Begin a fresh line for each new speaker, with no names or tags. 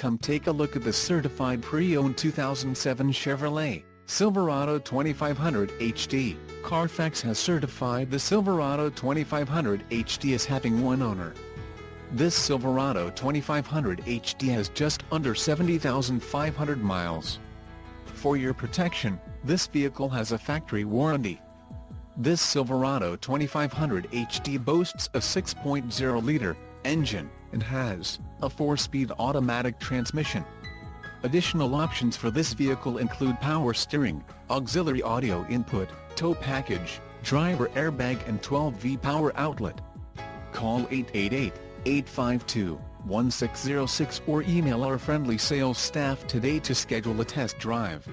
Come take a look at the certified pre-owned 2007 Chevrolet Silverado 2500 HD. Carfax has certified the Silverado 2500 HD as having one owner. This Silverado 2500 HD has just under 70,500 miles. For your protection, this vehicle has a factory warranty. This Silverado 2500 HD boasts a 6.0-liter engine and has a 4-speed automatic transmission. Additional options for this vehicle include power steering, auxiliary audio input, tow package, driver airbag and 12V power outlet. Call 888-852-1606 or email our friendly sales staff today to schedule a test drive.